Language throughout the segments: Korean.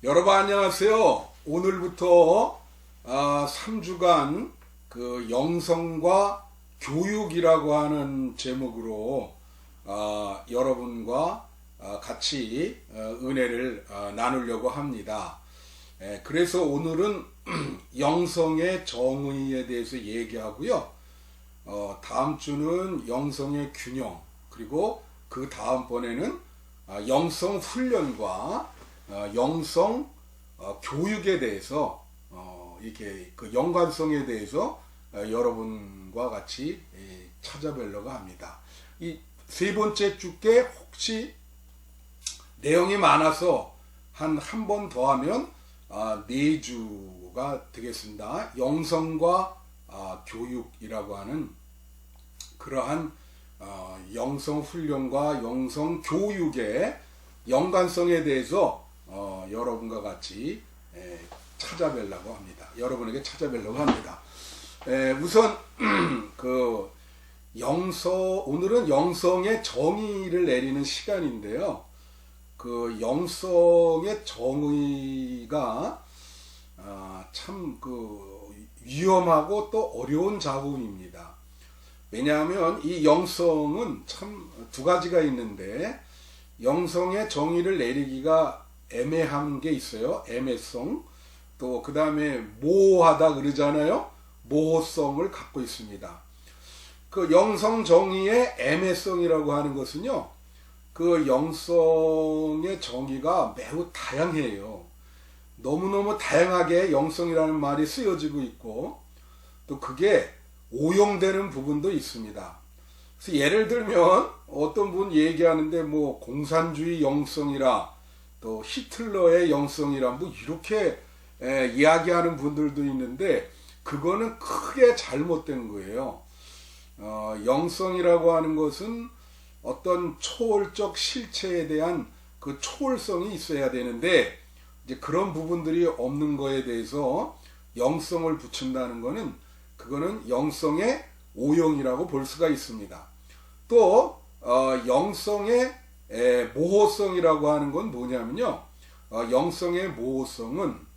여러분 안녕하세요. 오늘부터 3주간 그 영성과 교육이라고 하는 제목으로 여러분과 같이 은혜를 나누려고 합니다. 그래서 오늘은 영성의 정의에 대해서 얘기하고요. 다음 주는 영성의 균형, 그리고 그 다음번에는 영성 훈련과 영성 교육에 대해서 이렇게 그 연관성에 대해서 여러분과 같이 찾아뵈려고 합니다. 이 세 번째 주께 혹시 내용이 많아서 한 번 더 하면 4주가 되겠습니다. 영성과 교육이라고 하는 그러한 영성 훈련과 영성 교육의 연관성에 대해서 여러분과 같이 찾아뵈려고 합니다. 여러분에게 찾아뵈려고 합니다. 우선 오늘은 영성의 정의를 내리는 시간인데요. 그 영성의 정의가 참 위험하고 또 어려운 작업입니다. 왜냐하면 이 영성은 참 두 가지가 있는데, 영성의 정의를 내리기가 애매한 게 있어요. 애매성. 또 그 다음에 모호하다 그러잖아요. 모호성을 갖고 있습니다. 그 영성 정의의 애매성이라고 하는 것은요, 그 영성의 정의가 매우 다양해요. 너무너무 다양하게 영성이라는 말이 쓰여지고 있고, 또 그게 오용되는 부분도 있습니다. 그래서 예를 들면 어떤 분 얘기하는데 뭐 공산주의 영성이라, 또 히틀러의 영성이라, 뭐 이렇게 이야기하는 분들도 있는데, 그거는 크게 잘못된 거예요. 영성이라고 하는 것은 어떤 초월적 실체에 대한 그 초월성이 있어야 되는데, 이제 그런 부분들이 없는 거에 대해서 영성을 붙인다는 거는, 그거는 영성의 오용이라고 볼 수가 있습니다. 또 영성의 모호성이라고 하는 건 뭐냐면요, 영성의 모호성은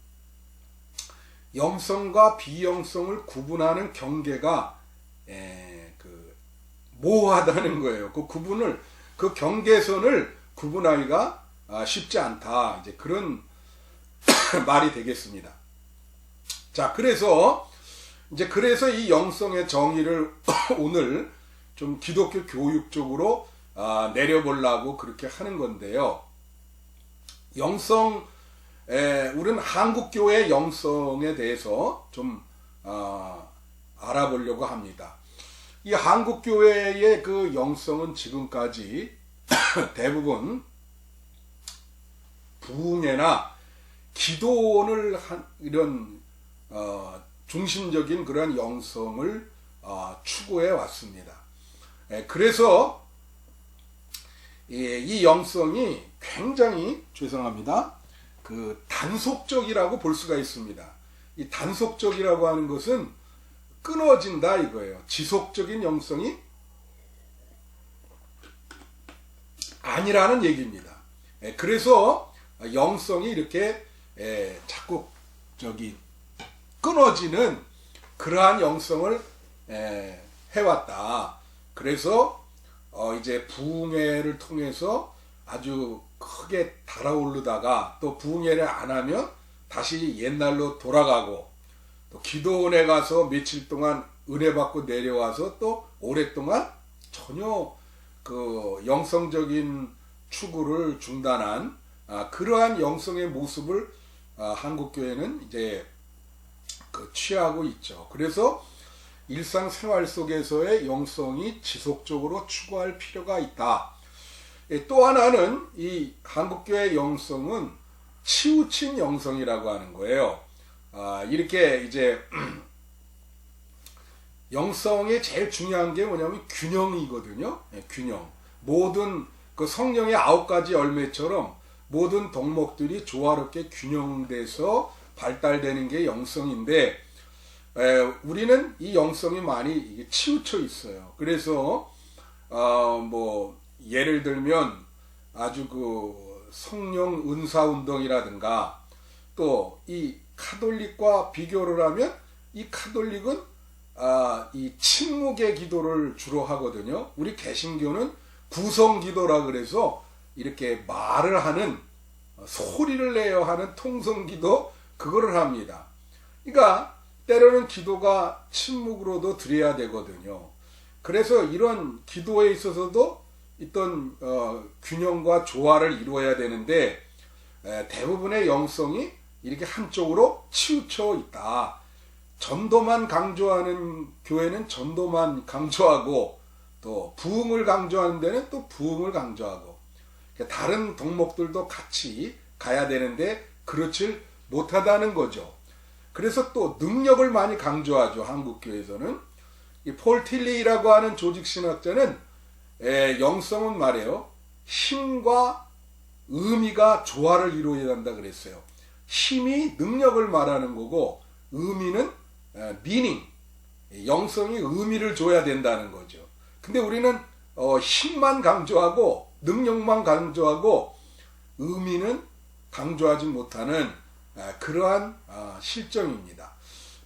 영성과 비영성을 구분하는 경계가 모호하다는 거예요. 그 경계선을 구분하기가 쉽지 않다, 이제 그런 말이 되겠습니다. 자, 그래서 이 영성의 정의를 오늘 좀 기독교 교육적으로 내려보려고 그렇게 하는 건데요. 우리는 한국교회 영성에 대해서 좀 알아보려고 합니다. 이 한국교회의 그 영성은 지금까지 대부분 부흥회나 기도원을 이런 중심적인 그런 영성을 추구해 왔습니다. 그래서 이 영성이 굉장히 단속적이라고 볼 수가 있습니다. 이 단속적이라고 하는 것은 끊어진다 이거예요. 지속적인 영성이 아니라는 얘기입니다. 그래서 영성이 이렇게 자꾸 끊어지는 그러한 영성을 해왔다. 그래서 이제 부흥회를 통해서 아주 크게 달아오르다가, 또 부흥회를 안 하면 다시 옛날로 돌아가고, 또 기도원에 가서 며칠 동안 은혜 받고 내려와서 또 오랫동안 전혀 그 영성적인 추구를 중단한 그러한 영성의 모습을 한국교회는 이제 취하고 있죠. 그래서 일상생활 속에서의 영성이 지속적으로 추구할 필요가 있다. 또 하나는 이 한국교회 영성은 치우친 영성이라고 하는 거예요. 이렇게 이제 영성의 제일 중요한 게 뭐냐면 균형이거든요. 균형. 모든 그 성령의 9가지 열매처럼 모든 덕목들이 조화롭게 균형돼서 발달되는 게 영성인데, 우리는 이 영성이 많이 치우쳐 있어요. 그래서 뭐 예를 들면 아주 그 성령 은사 운동이라든가 또 이 카톨릭과 비교를 하면 이 카톨릭은 이 침묵의 기도를 주로 하거든요. 우리 개신교는 구성기도라 그래서 이렇게 말을 하는, 소리를 내어 하는 통성기도, 그거를 합니다. 그러니까 때로는 기도가 침묵으로도 드려야 되거든요. 그래서 이런 기도에 있어서도 어떤 균형과 조화를 이루어야 되는데, 대부분의 영성이 이렇게 한쪽으로 치우쳐 있다. 전도만 강조하는 교회는 전도만 강조하고, 또 부흥을 강조하는 데는 또 부흥을 강조하고, 다른 덕목들도 같이 가야 되는데 그렇질 못하다는 거죠. 그래서 또 능력을 많이 강조하죠. 한국교회에서는. 이 폴 틸리라고 하는 조직신학자는 영성은 말이에요, 힘과 의미가 조화를 이루어야 한다 그랬어요. 힘이 능력을 말하는 거고, 의미는 meaning, 영성이 의미를 줘야 된다는 거죠. 근데 우리는 힘만 강조하고 능력만 강조하고 의미는 강조하지 못하는 그러한 실정입니다.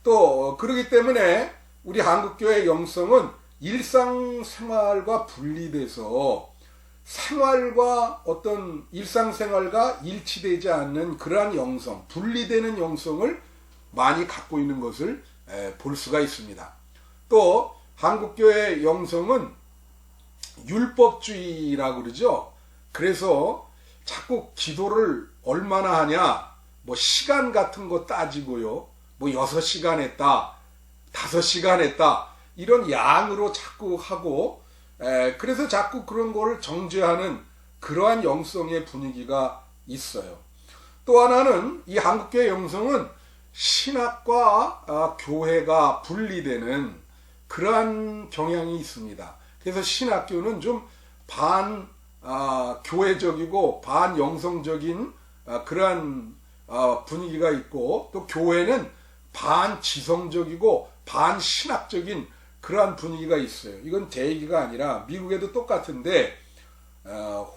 또 그렇기 때문에 우리 한국교회 영성은 일상생활과 분리돼서 생활과 어떤 일상생활과 일치되지 않는 그러한 영성, 분리되는 영성을 많이 갖고 있는 것을 볼 수가 있습니다. 또 한국교회 영성은 율법주의라고 그러죠. 그래서 자꾸 기도를 얼마나 하냐, 뭐 시간 같은 거 따지고요, 뭐 6시간 했다, 5시간 했다, 이런 양으로 자꾸 하고, 그래서 자꾸 그런 거를 정죄하는 그러한 영성의 분위기가 있어요. 또 하나는 이 한국교회 영성은 신학과 교회가 분리되는 그러한 경향이 있습니다. 그래서 신학교는 좀 교회적이고 반영성적인 그러한 분위기가 있고, 또 교회는 반지성적이고 반신학적인 그러한 분위기가 있어요. 이건 제 얘기가 아니라 미국에도 똑같은데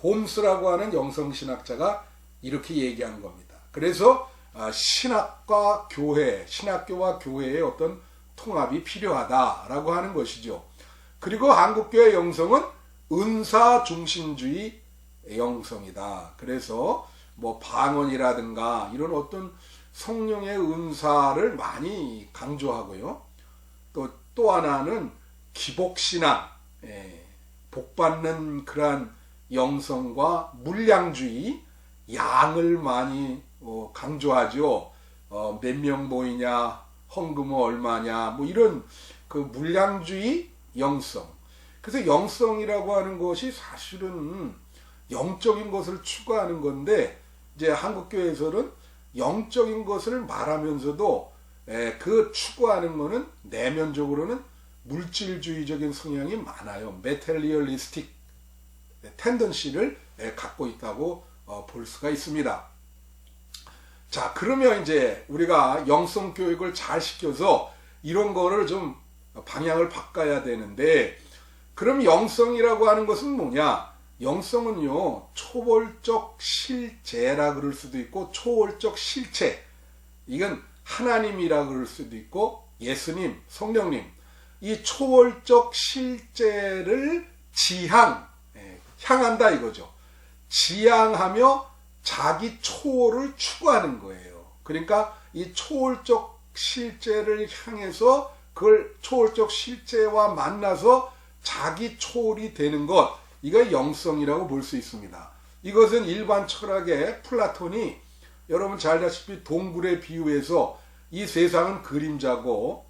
홈스라고 하는 영성신학자가 이렇게 얘기하는 겁니다. 그래서 신학과 교회, 신학교와 교회의 어떤 통합이 필요하다라고 하는 것이죠. 그리고 한국교회 영성은 은사 중심주의 영성이다. 그래서 뭐 방언이라든가 이런 어떤 성령의 은사를 많이 강조하고요. 또 하나는 기복신앙, 복받는 그러한 영성과 물량주의, 양을 많이 강조하죠. 몇 명 모이냐, 헌금은 얼마냐, 뭐 이런 그 물량주의 영성. 그래서 영성이라고 하는 것이 사실은 영적인 것을 추구하는 건데, 이제 한국교회에서는 영적인 것을 말하면서도 그 추구하는 거는 내면적으로는 물질주의적인 성향이 많아요. 메테리얼리스틱 텐던시를 갖고 있다고 볼 수가 있습니다. 자, 그러면 이제 우리가 영성 교육을 잘 시켜서 이런 거를 좀 방향을 바꿔야 되는데, 그럼 영성이라고 하는 것은 뭐냐? 영성은요, 초월적 실제라 그럴 수도 있고 초월적 실체, 이건 하나님이라 그럴 수도 있고 예수님, 성령님, 이 초월적 실제를 향한다 이거죠. 지향하며 자기 초월을 추구하는 거예요. 그러니까 이 초월적 실제를 향해서 그걸 초월적 실제와 만나서 자기 초월이 되는 것, 이걸 영성이라고 볼 수 있습니다. 이것은 일반 철학의 플라톤이 여러분 잘 아시다시피 동굴에 비유해서 이 세상은 그림자고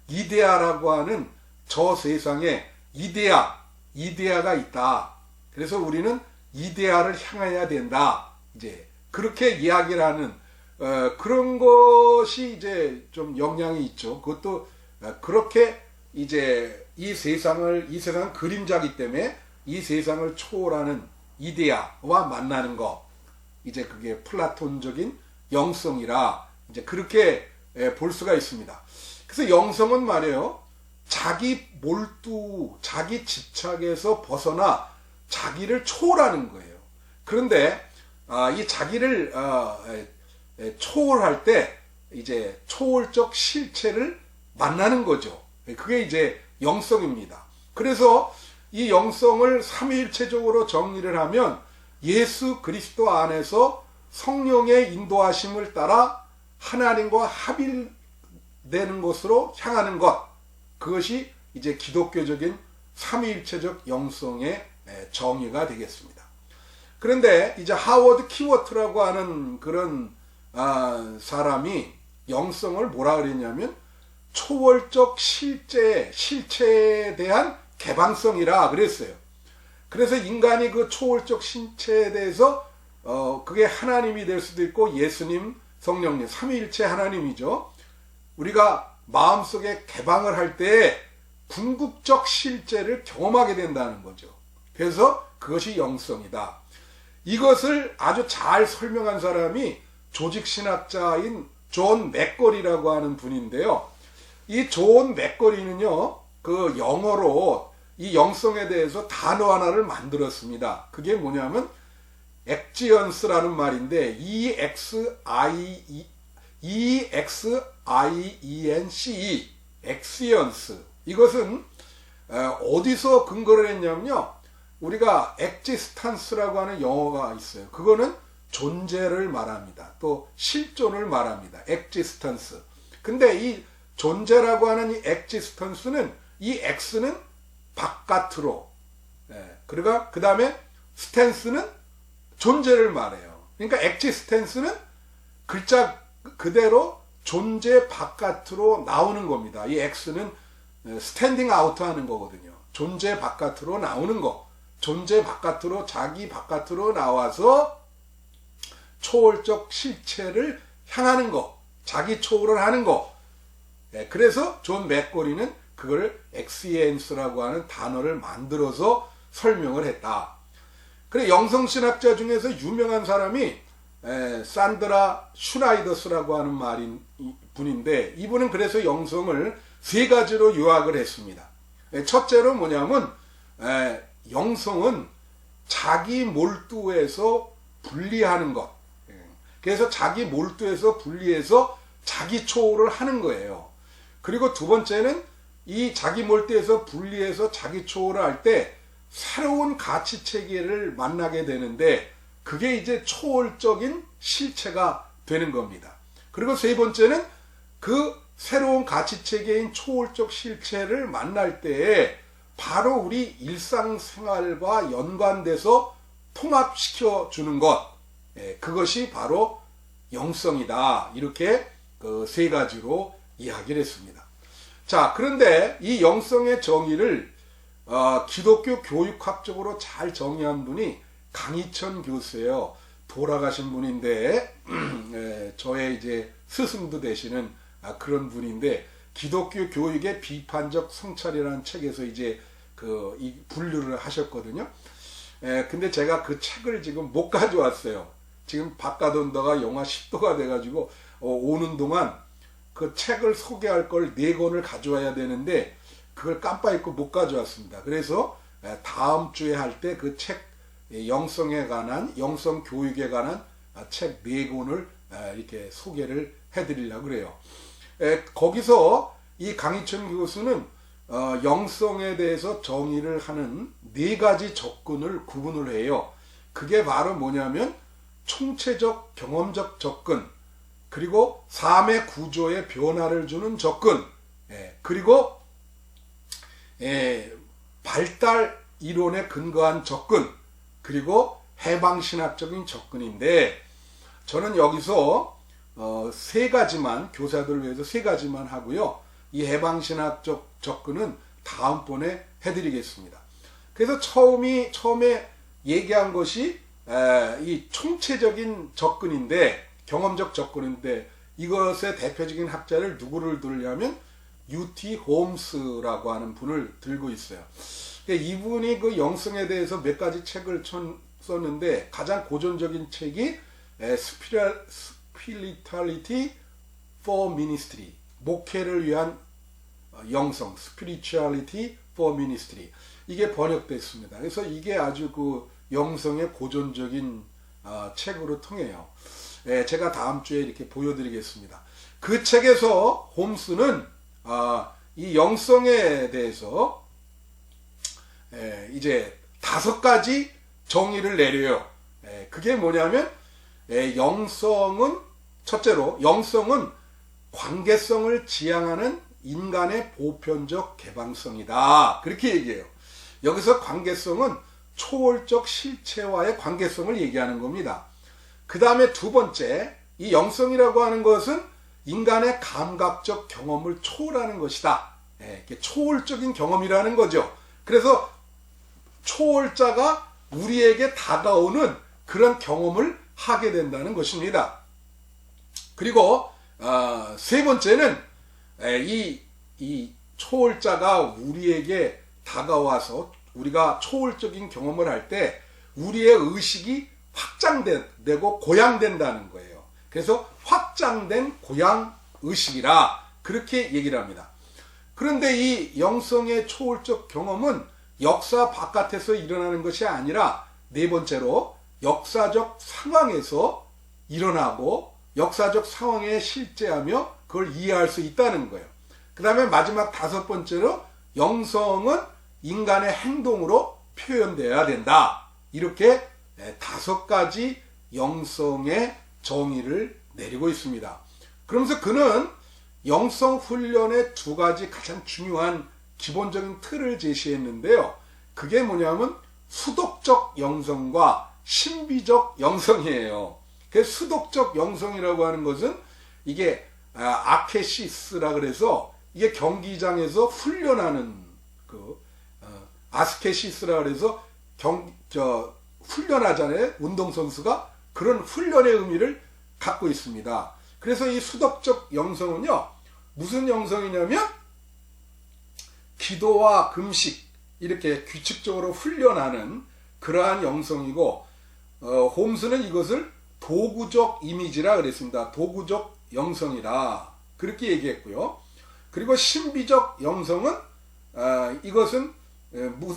이데아라고 하는 저 세상에 이데아가 있다. 그래서 우리는 이데아를 향해야 된다. 이제 그렇게 이야기를 하는 그런 것이 이제 좀 영향이 있죠. 그것도 그렇게 이제 이 세상은 그림자이기 때문에 이 세상을 초월하는 이데아와 만나는 것, 이제 그게 플라톤적인 영성이라 이제 그렇게 볼 수가 있습니다. 그래서 영성은 말이에요, 자기 몰두, 자기 집착에서 벗어나 자기를 초월하는 거예요. 그런데 이 자기를 초월할 때 이제 초월적 실체를 만나는 거죠. 그게 이제 영성입니다. 그래서 이 영성을 삼위일체적으로 정리를 하면 예수 그리스도 안에서 성령의 인도하심을 따라 하나님과 합일되는 것으로 향하는 것, 그것이 이제 기독교적인 삼위일체적 영성의 정의가 되겠습니다. 그런데 이제 하워드 키워트라고 하는 그런 사람이 영성을 뭐라 그랬냐면 초월적 실체에 대한 개방성이라 그랬어요. 그래서 인간이 그 초월적 실체에 대해서 그게 하나님이 될 수도 있고 예수님, 성령님, 삼위일체 하나님이죠. 우리가 마음속에 개방을 할 때 궁극적 실제를 경험하게 된다는 거죠. 그래서 그것이 영성이다. 이것을 아주 잘 설명한 사람이 조직신학자인 존 맥거리라고 하는 분인데요. 이 존 맥거리는요, 그 영어로 이 영성에 대해서 단어 하나를 만들었습니다. 그게 뭐냐면 엑지언스라는 말인데 EXIENCE 엑시언스. 이것은 어디서 근거를 했냐면요, 우리가 엑지스탄스라고 하는 영어가 있어요. 그거는 존재를 말합니다. 또 실존을 말합니다. 엑지스턴스. 근데 이 존재라고 하는 이 엑지스턴스는 이 X는 바깥으로, 그러니까 그 다음에 스탠스는 존재를 말해요. 그러니까 엑지스텐스는 글자 그대로 존재 바깥으로 나오는 겁니다. 이 X는 스탠딩 아웃 하는 거거든요. 존재 바깥으로 나오는 거. 존재 바깥으로, 자기 바깥으로 나와서 초월적 실체를 향하는 거. 자기 초월을 하는 거. 그래서 존 맥거리는 그걸 엑시엔스라고 하는 단어를 만들어서 설명을 했다. 그래, 영성신학자 중에서 유명한 사람이 산드라 슈나이더스라고 하는 분인데, 이분은 그래서 영성을 세 가지로 요약을 했습니다. 첫째로 뭐냐면 영성은 자기 몰두에서 분리하는 것. 그래서 자기 몰두에서 분리해서 자기 초월을 하는 거예요. 그리고 두 번째는 이 자기 몰두에서 분리해서 자기 초월을 할 때 새로운 가치 체계를 만나게 되는데, 그게 이제 초월적인 실체가 되는 겁니다. 그리고 세 번째는 그 새로운 가치 체계인 초월적 실체를 만날 때에 바로 우리 일상생활과 연관돼서 통합시켜 주는 것, 그것이 바로 영성이다. 이렇게 그 세 가지로 이야기를 했습니다. 자, 그런데 이 영성의 정의를 기독교 교육학적으로 잘 정의한 분이 강희천 교수예요. 돌아가신 분인데 저의 이제 스승도 되시는 그런 분인데, 기독교 교육의 비판적 성찰이라는 책에서 이제 이 분류를 하셨거든요. 근데 제가 그 책을 지금 못 가져왔어요. 지금 바깥 온도가 영하 10도가 돼가지고 오는 동안 그 책을 소개할 걸 4권을 가져와야 되는데 그걸 깜빡 잊고 못 가져왔습니다. 그래서 다음 주에 할 때 그 책, 영성에 관한, 영성 교육에 관한 책 4권을 이렇게 소개를 해드리려고 그래요. 거기서 이 강희천 교수는 영성에 대해서 정의를 하는 4가지 접근을 구분을 해요. 그게 바로 뭐냐면 총체적 경험적 접근, 그리고 삶의 구조에 변화를 주는 접근, 그리고 발달 이론에 근거한 접근, 그리고 해방신학적인 접근인데, 저는 여기서 3가지만, 교사들을 위해서 3가지만 하고요. 이 해방신학적 접근은 다음번에 해드리겠습니다. 그래서 처음에 얘기한 것이 이 총체적인 접근인데, 경험적 접근인데, 이것의 대표적인 학자를 누구를 들냐면 U.T. 홈스라고 하는 분을 들고 있어요. 이분이 그 영성에 대해서 몇 가지 책을 썼는데, 가장 고전적인 책이 Spirituality for Ministry, 목회를 위한 영성, Spirituality for Ministry, 이게 번역됐습니다. 그래서 이게 아주 그 영성의 고전적인 책으로 통해요. 제가 다음 주에 이렇게 보여드리겠습니다. 그 책에서 홈스는 이 영성에 대해서 이제 5가지 정의를 내려요. 그게 뭐냐면 영성은 첫째로 영성은 관계성을 지향하는 인간의 보편적 개방성이다. 그렇게 얘기해요. 여기서 관계성은 초월적 실체와의 관계성을 얘기하는 겁니다. 그 다음에 두 번째, 이 영성이라고 하는 것은 인간의 감각적 경험을 초월하는 것이다. 초월적인 경험이라는 거죠. 그래서 초월자가 우리에게 다가오는 그런 경험을 하게 된다는 것입니다. 그리고 세 번째는 이 초월자가 우리에게 다가와서 우리가 초월적인 경험을 할 때 우리의 의식이 확장되고 고양된다는 거예요. 그래서 확장된 고양 의식이라 그렇게 얘기를 합니다. 그런데 이 영성의 초월적 경험은 역사 바깥에서 일어나는 것이 아니라 네 번째로 역사적 상황에서 일어나고 역사적 상황에 실제하며 그걸 이해할 수 있다는 거예요. 그 다음에 마지막 5번째로 영성은 인간의 행동으로 표현되어야 된다. 이렇게 5가지 영성의 정의를 내리고 있습니다. 그러면서 그는 영성 훈련의 2가지 가장 중요한 기본적인 틀을 제시했는데요. 그게 뭐냐면 수독적 영성과 신비적 영성이에요. 그 수독적 영성이라고 하는 것은 이게 아케시스라 그래서 이게 경기장에서 훈련하는 아스케시스라 그래서 훈련하잖아요. 운동선수가 그런 훈련의 의미를 갖고 있습니다. 그래서 이 수덕적 영성은요, 무슨 영성이냐면 기도와 금식 이렇게 규칙적으로 훈련하는 그러한 영성이고, 홈스는 이것을 도구적 이미지라 그랬습니다. 도구적 영성이라 그렇게 얘기했고요. 그리고 신비적 영성은 이것은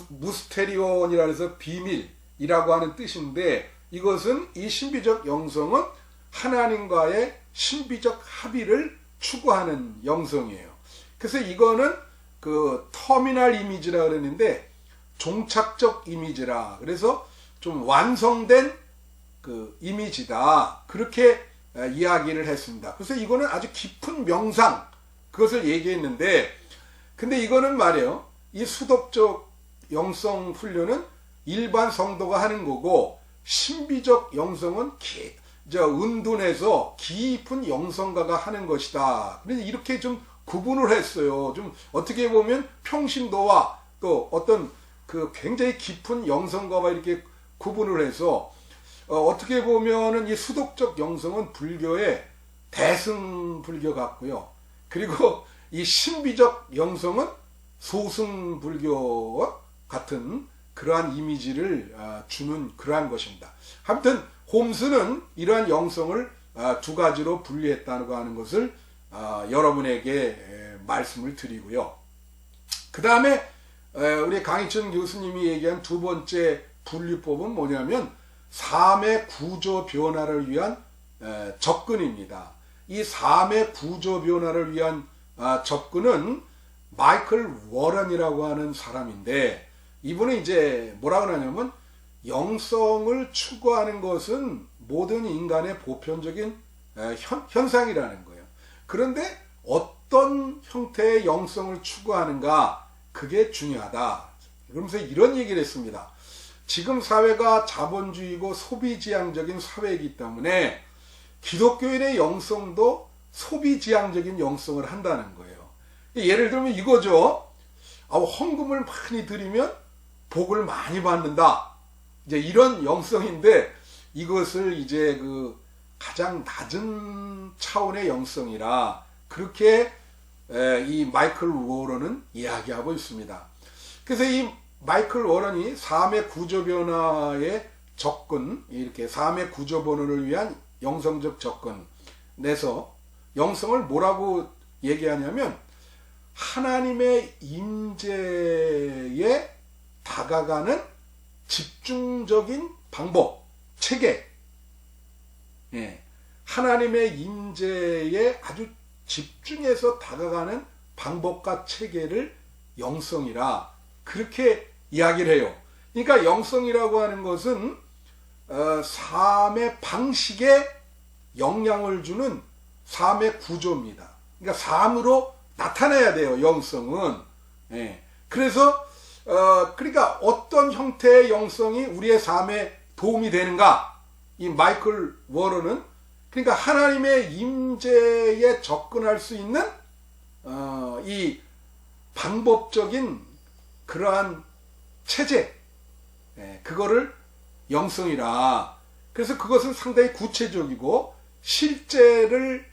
무스테리온이라 해서 비밀이라고 하는 뜻인데, 이것은 이 신비적 영성은 하나님과의 신비적 합의를 추구하는 영성이에요. 그래서 이거는 그 터미널 이미지라 그랬는데 종착적 이미지라 그래서 좀 완성된 그 이미지다. 그렇게 이야기를 했습니다. 그래서 이거는 아주 깊은 명상 그것을 얘기했는데, 근데 이거는 말이에요. 이 수덕적 영성 훈련은 일반 성도가 하는 거고, 신비적 영성은 은둔해서 깊은 영성가가 하는 것이다. 그래서 이렇게 좀 구분을 했어요. 좀 어떻게 보면 평신도와 또 어떤 그 굉장히 깊은 영성가와 이렇게 구분을 해서 어떻게 보면은 이 수독적 영성은 불교의 대승 불교 같고요. 그리고 이 신비적 영성은 소승 불교와 같은 그러한 이미지를 주는 그러한 것입니다. 아무튼 홈스는 이러한 영성을 2가지로 분리했다고 하는 것을 여러분에게 말씀을 드리고요. 그 다음에 우리 강희천 교수님이 얘기한 2번째 분류법은 뭐냐면 삶의 구조 변화를 위한 접근입니다. 이 삶의 구조 변화를 위한 접근은 마이클 워런이라고 하는 사람인데, 이분은 이제 뭐라고 하냐면 영성을 추구하는 것은 모든 인간의 보편적인 현상이라는 거예요. 그런데 어떤 형태의 영성을 추구하는가, 그게 중요하다. 그러면서 이런 얘기를 했습니다. 지금 사회가 자본주의고 소비지향적인 사회이기 때문에 기독교인의 영성도 소비지향적인 영성을 한다는 거예요. 예를 들면 이거죠. 헌금을 많이 드리면 복을 많이 받는다. 이제 이런 영성인데, 이것을 이제 그 가장 낮은 차원의 영성이라 그렇게 이 마이클 워런은 이야기하고 있습니다. 그래서 이 마이클 워런이 삶의 구조 변화의 접근, 이렇게 삶의 구조 변화를 위한 영성적 접근 내서 영성을 뭐라고 얘기하냐면 하나님의 임재에 다가가는 집중적인 방법, 체계, 하나님의 임재에 아주 집중해서 다가가는 방법과 체계를 영성이라 그렇게 이야기를 해요. 그러니까 영성이라고 하는 것은 삶의 방식에 영향을 주는 삶의 구조입니다. 그러니까 삶으로 나타나야 돼요, 영성은. 예. 그래서 그러니까 어떤 형태의 영성이 우리의 삶에 도움이 되는가? 이 마이클 워런은 그러니까 하나님의 임재에 접근할 수 있는 이 방법적인 그러한 체제, 그거를 영성이라. 그래서 그것은 상당히 구체적이고 실체를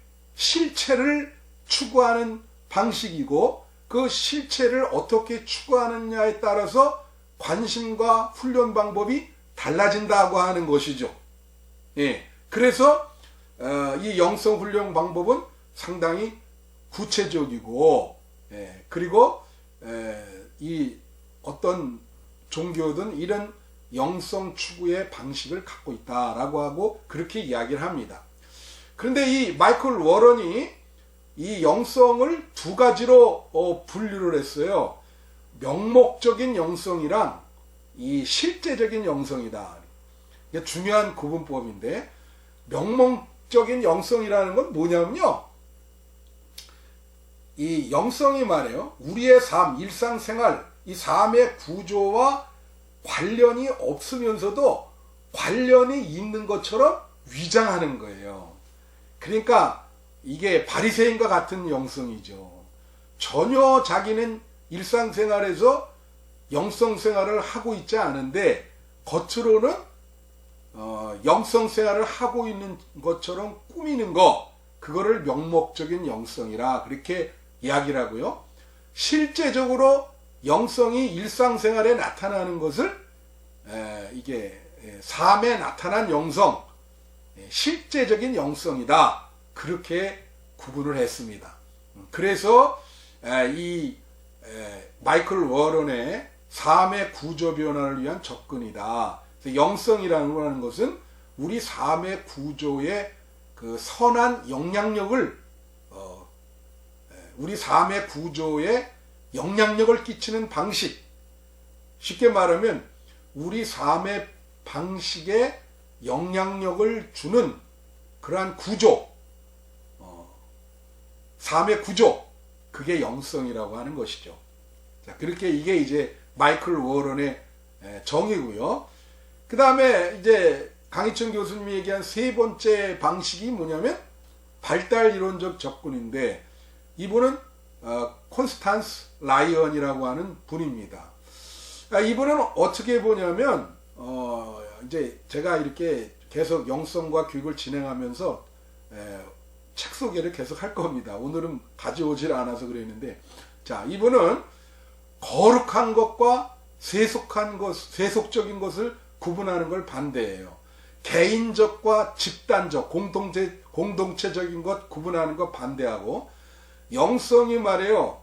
추구하는 방식이고 그 실체를 어떻게 추구하느냐에 따라서 관심과 훈련 방법이 달라진다고 하는 것이죠. 예. 그래서 이 영성 훈련 방법은 상당히 구체적이고, 그리고 이 어떤 종교든 이런 영성 추구의 방식을 갖고 있다라고 하고 그렇게 이야기를 합니다. 그런데 이 마이클 워런이 이 영성을 두 가지로 분류를 했어요. 명목적인 영성이랑 이 실제적인 영성이다. 이게 중요한 구분법인데, 명목적인 영성이라는 건 뭐냐면요, 이 영성이 말이에요, 우리의 삶, 일상생활, 이 삶의 구조와 관련이 없으면서도 관련이 있는 것처럼 위장하는 거예요. 그러니까 이게 바리새인과 같은 영성이죠. 전혀 자기는 일상생활에서 영성생활을 하고 있지 않은데 겉으로는 영성생활을 하고 있는 것처럼 꾸미는 거, 그거를 명목적인 영성이라 그렇게 이야기를 하고요. 실제적으로 영성이 일상생활에 나타나는 것을 이게 삶에 나타난 영성, 실제적인 영성이다, 그렇게 구분을 했습니다. 그래서 이 마이클 워런의 삶의 구조 변화를 위한 접근이다. 영성이라는 것은 우리 삶의 구조에 그 선한 영향력을 우리 삶의 구조에 영향력을 끼치는 방식, 쉽게 말하면 우리 삶의 방식에 영향력을 주는 그러한 구조, 삶의 구조, 그게 영성이라고 하는 것이죠. 자, 그렇게 이게 이제 마이클 워런의 정의고요. 그 다음에 이제 강희천 교수님이 얘기한 세 번째 방식이 뭐냐면 발달 이론적 접근인데, 이분은 콘스탄스 라이언이라고 하는 분입니다. 이분은 어떻게 보냐면 이제 제가 이렇게 계속 영성과 교육을 진행하면서 책 소개를 계속 할 겁니다. 오늘은 가져오질 않아서 그랬는데, 자, 이분은 거룩한 것과 세속적인 것을 구분하는 걸 반대해요. 개인적과 집단적, 공동체적인 것 구분하는 것 반대하고, 영성이 말이에요,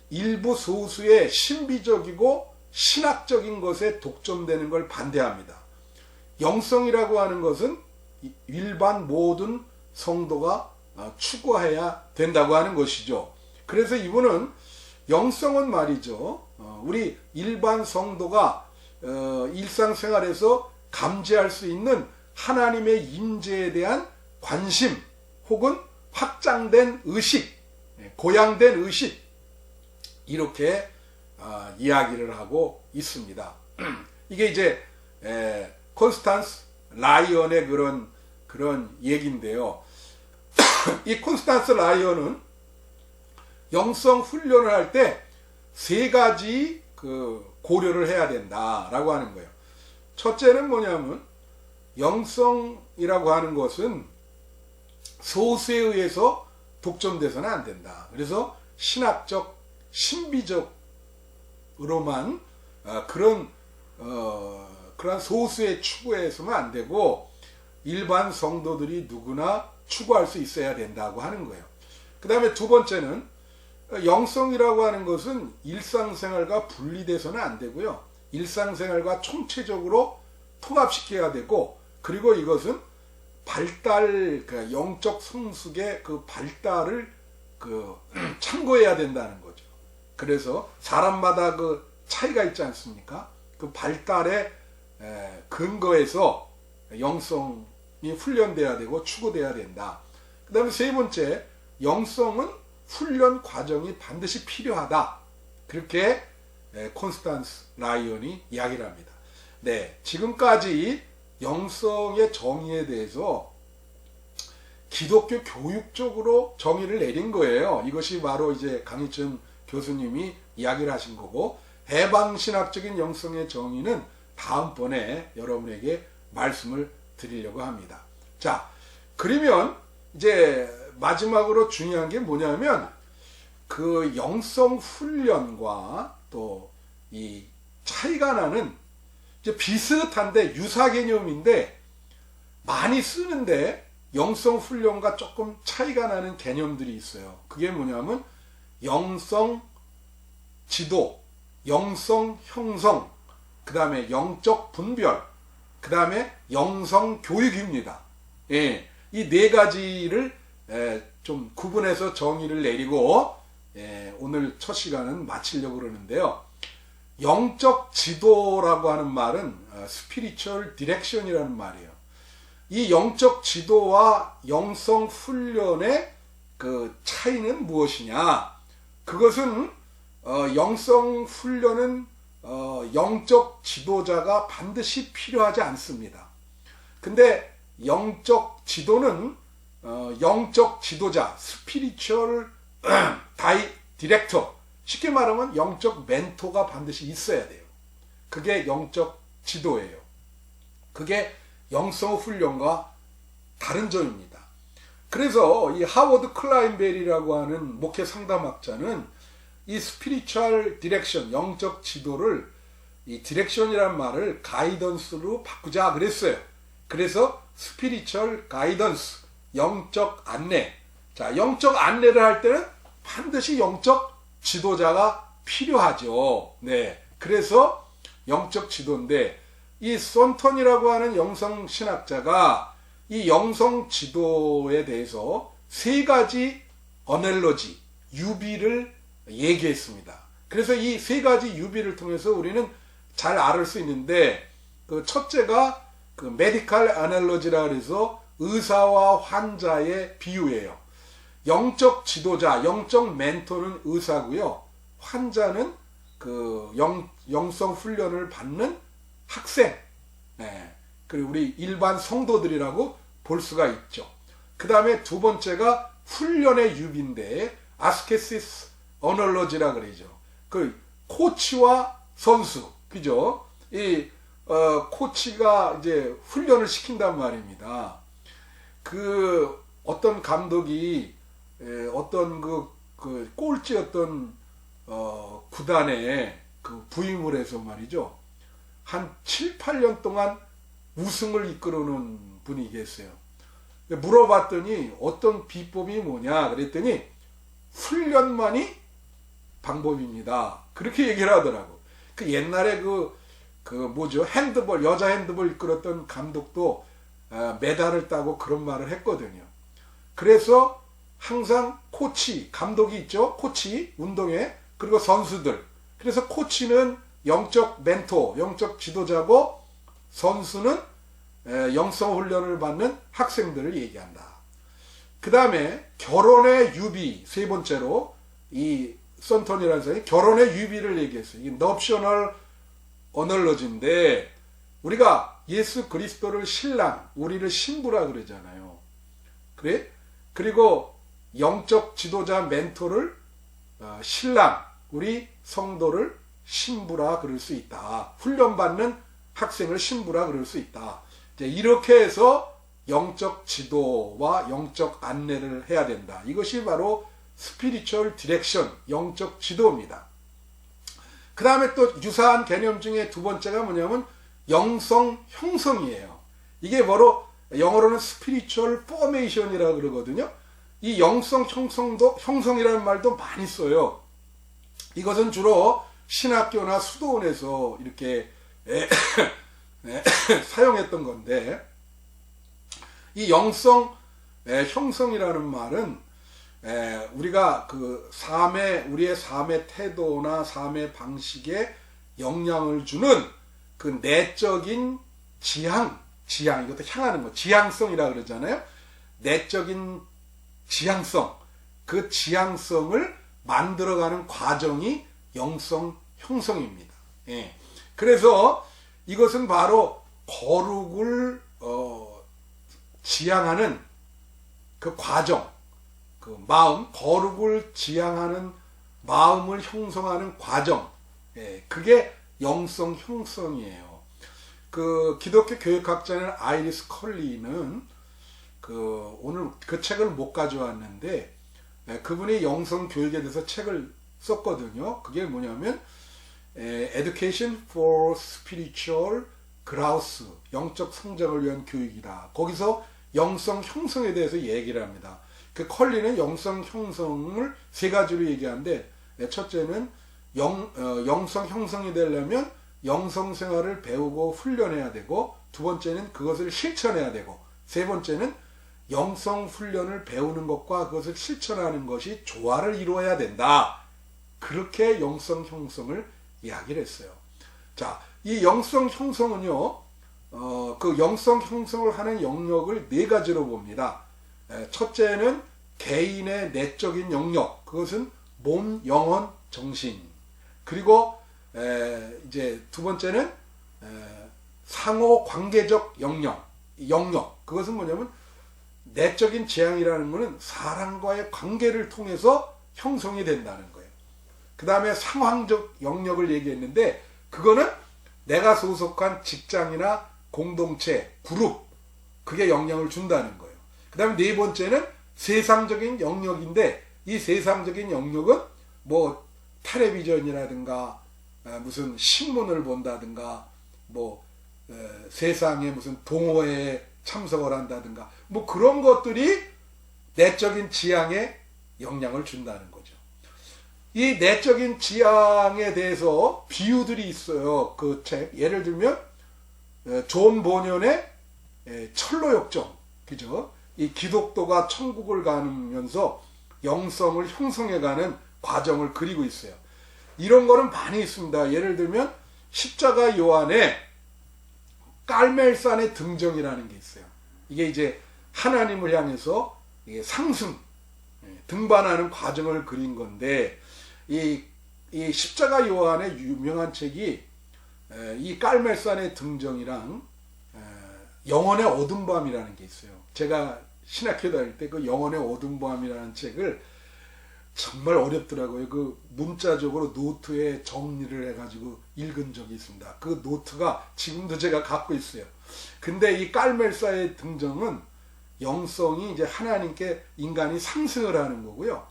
일부 소수의 신비적이고 신학적인 것에 독점되는 걸 반대합니다. 영성이라고 하는 것은 일반 모든 성도가 추구해야 된다고 하는 것이죠. 그래서 이분은 영성은 말이죠, 우리 일반 성도가 일상생활에서 감지할 수 있는 하나님의 임재에 대한 관심 혹은 확장된 의식, 고양된 의식, 이렇게 이야기를 하고 있습니다. 이게 이제 콘스탄스 라이언의 그런 얘기인데요. 이 콘스탄스 라이언은 영성 훈련을 할 때 세 가지 고려를 해야 된다라고 하는 거예요. 첫째는 뭐냐면 영성이라고 하는 것은 소수에 의해서 독점돼서는 안 된다. 그래서 신학적, 신비적으로만 그런 소수의 추구에서만 안 되고 일반 성도들이 누구나 추구할 수 있어야 된다고 하는 거예요. 그 다음에 두 번째는 영성이라고 하는 것은 일상생활과 분리돼서는 안 되고요. 일상생활과 총체적으로 통합시켜야 되고, 그리고 이것은 발달, 그 영적 성숙의 그 발달을 참고해야 된다는 거죠. 그래서 사람마다 그 차이가 있지 않습니까? 그 발달의 근거에서 영성이 훈련돼야 되고 추구돼야 된다. 그 다음에 세 번째, 영성은 훈련 과정이 반드시 필요하다. 그렇게 콘스탄스 라이온이 이야기를 합니다. 네, 지금까지 영성의 정의에 대해서 기독교 교육적으로 정의를 내린 거예요. 이것이 바로 이제 강희춘 교수님이 이야기를 하신 거고, 해방신학적인 영성의 정의는 다음번에 여러분에게 말씀을 드리려고 합니다. 자, 그러면 이제 마지막으로 중요한 게 뭐냐면, 그 영성 훈련과 또 이 차이가 나는, 이제 비슷한데 유사 개념인데 많이 쓰는데 영성 훈련과 조금 차이가 나는 개념들이 있어요. 그게 뭐냐면 영성 지도, 영성 형성, 그 다음에 영적 분별, 그 다음에 영성 교육입니다. 예, 이 네 가지를 좀 구분해서 정의를 내리고 오늘 첫 시간은 마치려고 그러는데요. 영적 지도라고 하는 말은 spiritual direction이라는 말이에요. 이 영적 지도와 영성 훈련의 그 차이는 무엇이냐? 그것은 영성 훈련은 영적 지도자가 반드시 필요하지 않습니다. 근데 영적 지도는 영적 지도자, 스피리추얼 디렉터, 쉽게 말하면 영적 멘토가 반드시 있어야 돼요. 그게 영적 지도예요. 그게 영성 훈련과 다른 점입니다. 그래서 이 하워드 클라인벨이라고 하는 목회 상담학자는 이 스피리추얼 디렉션, 영적 지도를, 이 디렉션이란 말을 가이던스로 바꾸자 그랬어요. 그래서 스피리추얼 가이던스, 영적 안내. 자, 영적 안내를 할 때는 반드시 영적 지도자가 필요하죠. 네. 그래서 영적 지도인데, 이 썬턴이라고 하는 영성 신학자가 이 영성 지도에 대해서 세 가지 어넬러지, 유비를 얘기했습니다. 그래서 이 세 가지 유비를 통해서 우리는 잘 알 수 있는데, 그 첫째가 그 메디컬 아날로지라 그래서 의사와 환자의 비유예요. 영적 지도자, 영적 멘토는 의사고요. 환자는 그 영성 훈련을 받는 학생, 그리고 우리 일반 성도들이라고 볼 수가 있죠. 그 다음에 두 번째가 훈련의 유비인데 아스케시스 어널러지라 그러죠. 그 코치와 선수, 그죠? 이 코치가 이제 훈련을 시킨단 말입니다. 그 어떤 감독이 어떤 그 꼴찌 어떤 구단에 그 부임을 해서 말이죠. 한 7, 8년 동안 우승을 이끌어놓은 분이 계세요. 물어봤더니 어떤 비법이 뭐냐 그랬더니 훈련만이 방법입니다. 그렇게 얘기를 하더라고. 그 옛날에 뭐죠? 핸드볼, 여자 핸드볼 이끌었던 감독도 메달을 따고 그런 말을 했거든요. 그래서 항상 코치, 감독이 있죠? 코치, 운동회, 그리고 선수들. 그래서 코치는 영적 멘토, 영적 지도자고, 선수는 영성 훈련을 받는 학생들을 얘기한다. 그 다음에 결혼의 유비, 세 번째로 이 썬턴이라는 사람이 결혼의 유비를 얘기했어요. 이 넙셔널 어널러지인데, 우리가 예수 그리스도를 신랑, 우리를 신부라 그러잖아요. 그래? 그리고 영적 지도자 멘토를 신랑, 우리 성도를 신부라 그럴 수 있다. 훈련받는 학생을 신부라 그럴 수 있다. 이제 이렇게 해서 영적 지도와 영적 안내를 해야 된다. 이것이 바로 스피리추얼 디렉션, 영적 지도입니다. 그 다음에 또 유사한 개념 중에 두 번째가 뭐냐면 영성 형성이에요. 이게 바로 영어로는 스피리추얼 포메이션이라고 그러거든요. 이 영성 형성이라는 말도 많이 써요. 이것은 주로 신학교나 수도원에서 이렇게 사용했던 건데, 이 영성 형성이라는 말은 우리가 그 우리의 삶의 태도나 삶의 방식에 영향을 주는 그 내적인 지향, 이것도 향하는 거, 지향성이라 그러잖아요. 내적인 지향성, 그 지향성을 만들어가는 과정이 영성 형성입니다. 그래서 이것은 바로 거룩을 지향하는 그 과정, 그 마음, 거룩을 지향하는 마음을 형성하는 과정, 그게 영성 형성이에요. 그 기독교 교육학자는 아이리스 컬리는 오늘 그 책을 못 가져왔는데 그분이 영성 교육에 대해서 책을 썼거든요. 그게 뭐냐면 Education for Spiritual Growth, 영적 성장을 위한 교육이다. 거기서 영성 형성에 대해서 얘기를 합니다. 그 컬리는 영성 형성을 세 가지로 얘기하는데, 첫째는 영성 형성이 되려면 영성 생활을 배우고 훈련해야 되고, 두 번째는 그것을 실천해야 되고, 세 번째는 영성 훈련을 배우는 것과 그것을 실천하는 것이 조화를 이루어야 된다. 그렇게 영성 형성을 이야기를 했어요. 자, 이 영성 형성은요, 그 영성 형성을 하는 영역을 네 가지로 봅니다. 첫째는 개인의 내적인 영역, 그것은 몸, 영혼, 정신. 그리고 이제 두 번째는 상호 관계적 영역, 그것은 뭐냐면 내적인 지향이라는 것은 사람과의 관계를 통해서 형성이 된다는 거예요. 그 다음에 상황적 영역을 얘기했는데, 그거는 내가 소속한 직장이나 공동체, 그룹, 그게 영향을 준다는 거예요. 그 다음에 네 번째는 세상적인 영역인데, 이 세상적인 영역은 뭐 텔레비전이라든가 무슨 신문을 본다든가 뭐 세상에 무슨 동호회에 참석을 한다든가 뭐 그런 것들이 내적인 지향에 영향을 준다는 거죠. 이 내적인 지향에 대해서 비유들이 있어요. 그 책, 예를 들면 존 보년의 철로역정, 그죠? 이 기독도가 천국을 가면서 영성을 형성해가는 과정을 그리고 있어요. 이런 거는 많이 있습니다. 예를 들면 십자가 요한의 깔멜산의 등정이라는 게 있어요. 이게 이제 하나님을 향해서 이게 상승, 등반하는 과정을 그린 건데, 이 십자가 요한의 유명한 책이 이 깔멜산의 등정이랑 영혼의 어두운 밤이라는 게 있어요. 제가 신학교 다닐 때 그 영혼의 어두운 밤이라는 책을 정말 어렵더라고요. 그 문자적으로 노트에 정리를 해가지고 읽은 적이 있습니다. 그 노트가 지금도 제가 갖고 있어요. 근데 이 깔멜사의 등정은 영성이 이제 하나님께 인간이 상승을 하는 거고요.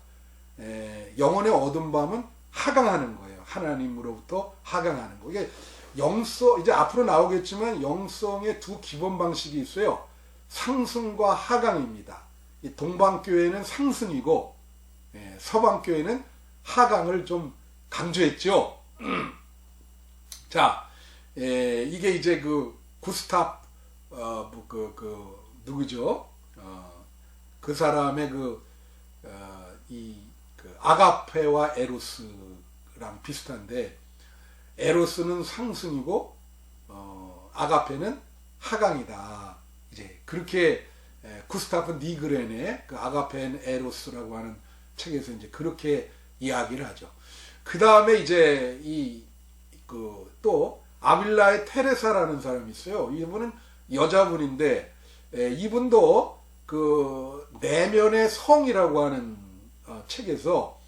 영혼의 어두운 밤은 하강하는 거예요. 하나님으로부터 하강하는 거. 이게 영성, 이제 앞으로 나오겠지만 영성의 두 기본 방식이 있어요. 상승과 하강입니다. 이 동방교회는 상승이고 서방교회는 하강을 좀 강조했죠. 자, 이게 이제 그 구스탑 누구죠? 그 사람의 아가페와 에로스랑 비슷한데, 에로스는 상승이고 아가페는 하강이다. 이제 그렇게 구스타프 니그렌의 그 아가페 앤 에로스라고 하는 책에서 이제 그렇게 이야기를 하죠. 그 다음에 이제 또 아빌라의 테레사라는 사람이 있어요. 이분은 여자분인데, 이분도 그 내면의 성이라고 하는 책에서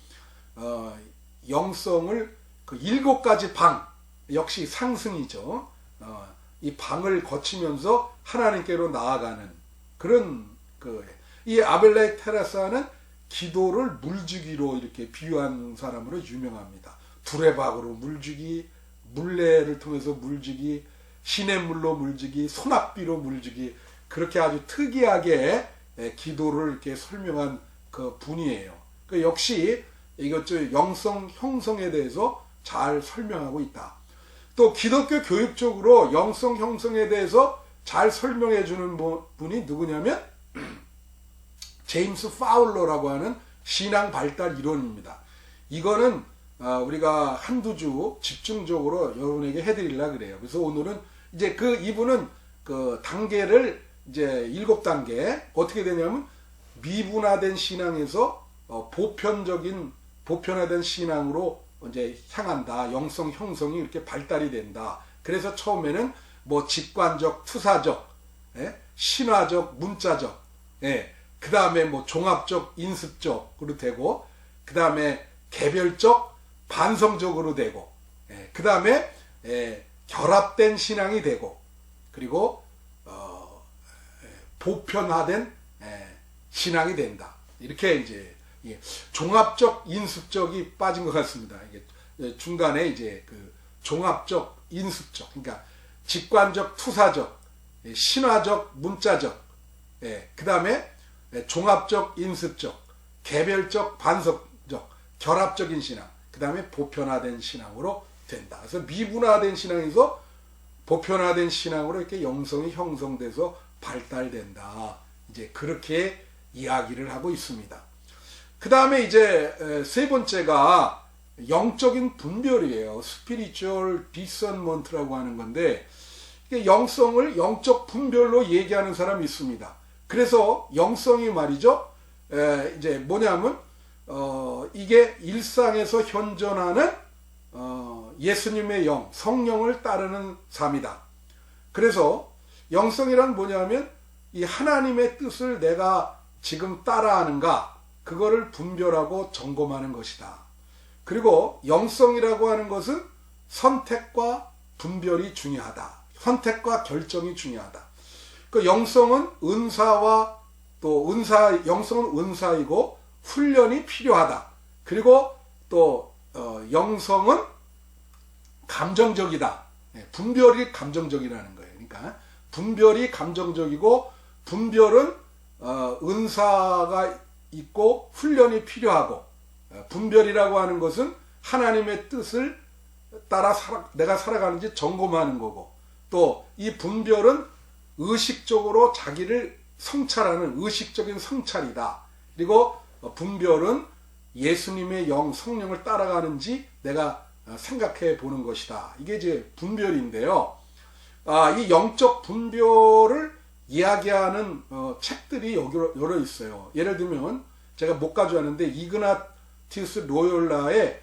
영성을 그 7가지 방, 역시 상승이죠. 이 방을 거치면서 하나님께로 나아가는 그런 이 아빌라의 테레사는 기도를 물주기로 이렇게 비유한 사람으로 유명합니다. 두레박으로 물주기, 물레를 통해서 물주기, 시냇물로 물주기, 소낙비로 물주기, 그렇게 아주 특이하게 기도를 이렇게 설명한 그 분이에요. 그 역시 이것저 영성 형성에 대해서 잘 설명하고 있다. 또 기독교 교육적으로 영성 형성에 대해서 잘 설명해 주는 분이 누구냐면 제임스 파울러라고 하는 신앙 발달 이론입니다. 이거는 우리가 한두 주 집중적으로 여러분에게 해드리려고 그래요. 그래서 오늘은 이제 이분은 그 단계를 이제 7단계 어떻게 되냐면 미분화된 신앙에서 보편화된 신앙으로 이제 향한다. 영성 형성이 이렇게 발달이 된다. 그래서 처음에는 뭐 직관적, 투사적, 신화적, 문자적, 그 다음에 뭐 종합적, 인습적으로 되고, 그 다음에 개별적, 반성적으로 되고, 그 다음에 결합된 신앙이 되고, 그리고 보편화된 신앙이 된다. 이렇게 이제 종합적, 인습적이 빠진 것 같습니다. 이게 중간에 이제 그 종합적, 인습적, 그러니까 직관적, 투사적, 신화적, 문자적, 그 다음에 종합적, 인습적, 개별적, 반성적, 결합적인 신앙, 그 다음에 보편화된 신앙으로 된다. 그래서 미분화된 신앙에서 보편화된 신앙으로 이렇게 영성이 형성돼서 발달된다. 이제 그렇게 이야기를 하고 있습니다. 그 다음에 이제 세 번째가 영적인 분별이에요. Spiritual Discernment라고 하는 건데, 영성을 영적 분별로 얘기하는 사람이 있습니다. 그래서 영성이 말이죠, 이제 뭐냐면 이게 일상에서 현존하는 예수님의 영, 성령을 따르는 삶이다. 그래서 영성이란 뭐냐면 이 하나님의 뜻을 내가 지금 따라하는가, 그거를 분별하고 점검하는 것이다. 그리고 영성이라고 하는 것은 선택과 분별이 중요하다. 선택과 결정이 중요하다. 그 영성은 은사와 또 영성은 은사이고 훈련이 필요하다. 그리고 또 영성은 감정적이다. 분별이 감정적이라는 거예요. 그러니까 분별이 감정적이고 분별은 은사가 있고 훈련이 필요하고, 분별이라고 하는 것은 하나님의 뜻을 따라 내가 살아가는지 점검하는 거고, 또 이 분별은 의식적으로 자기를 성찰하는 의식적인 성찰이다. 그리고 분별은 예수님의 영, 성령을 따라가는지 내가 생각해 보는 것이다. 이게 이제 분별인데요. 이 영적 분별을 이야기하는 책들이 여러 있어요. 예를 들면 제가 못 가져왔는데 이그나티우스 로욜라의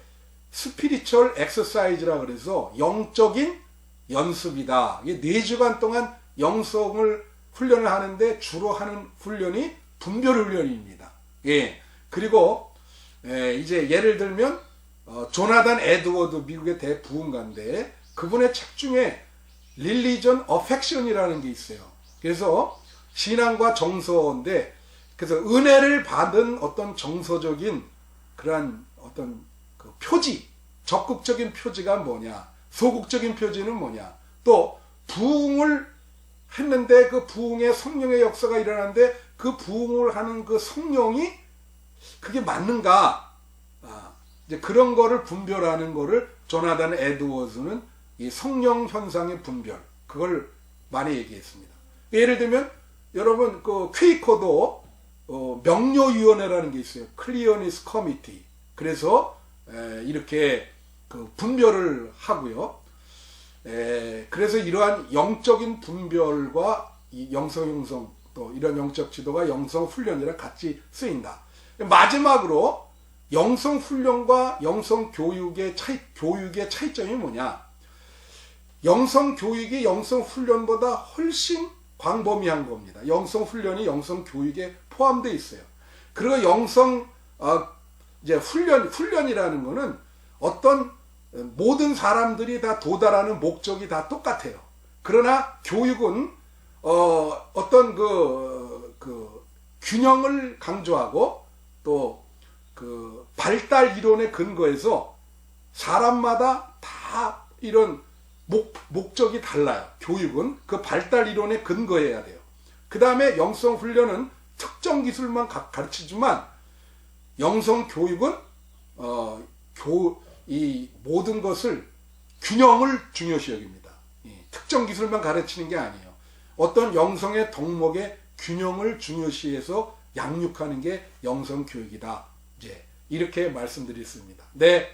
스피리추얼 엑서사이즈라 그래서 영적인 연습이다. 이게 4주간 동안 영성을 훈련을 하는데 주로 하는 훈련이 분별 훈련입니다. 그리고 이제 예를 들면 조나단 에드워드, 미국의 대부흥가인데 그분의 책 중에 릴리전 어펙션이라는 게 있어요. 그래서 신앙과 정서인데, 그래서 은혜를 받은 어떤 정서적인 그러한 어떤 그 표지, 적극적인 표지가 뭐냐, 소극적인 표지는 뭐냐, 또 부흥을 했는데 그 부흥의 성령의 역사가 일어나는데 그 부흥을 하는 그 성령이 그게 맞는가, 이제 그런 거를 분별하는 거를 조나단 에드워즈는 이 성령 현상의 분별, 그걸 많이 얘기했습니다. 예를 들면 여러분 그 퀘이커도 명료위원회라는 게 있어요. 클리어니스 커미티. 그래서 이렇게 그 분별을 하고요. 그래서 이러한 영적인 분별과 이 영성 형성, 또 이런 영적 지도가 영성 훈련이랑 같이 쓰인다. 마지막으로 영성 훈련과 영성 교육의 차이점이 뭐냐? 영성 교육이 영성 훈련보다 훨씬 광범위한 겁니다. 영성 훈련이 영성 교육에 포함되어 있어요. 그리고 영성 이제 훈련이라는 거는 어떤 모든 사람들이 다 도달하는 목적이 다 똑같아요. 그러나 교육은 어떤 그 균형을 강조하고 또 그 발달 이론에 근거해서 사람마다 다 이런 목적이 달라요. 교육은 그 발달 이론에 근거해야 돼요. 그 다음에 영성 훈련은 특정 기술만 가르치지만 영성 교육은 이 모든 것을 균형을 중요시 여깁니다. 특정 기술만 가르치는 게 아니에요. 어떤 영성의 덕목의 균형을 중요시해서 양육하는 게 영성 교육이다. 이제 이렇게 말씀드렸습니다. 네.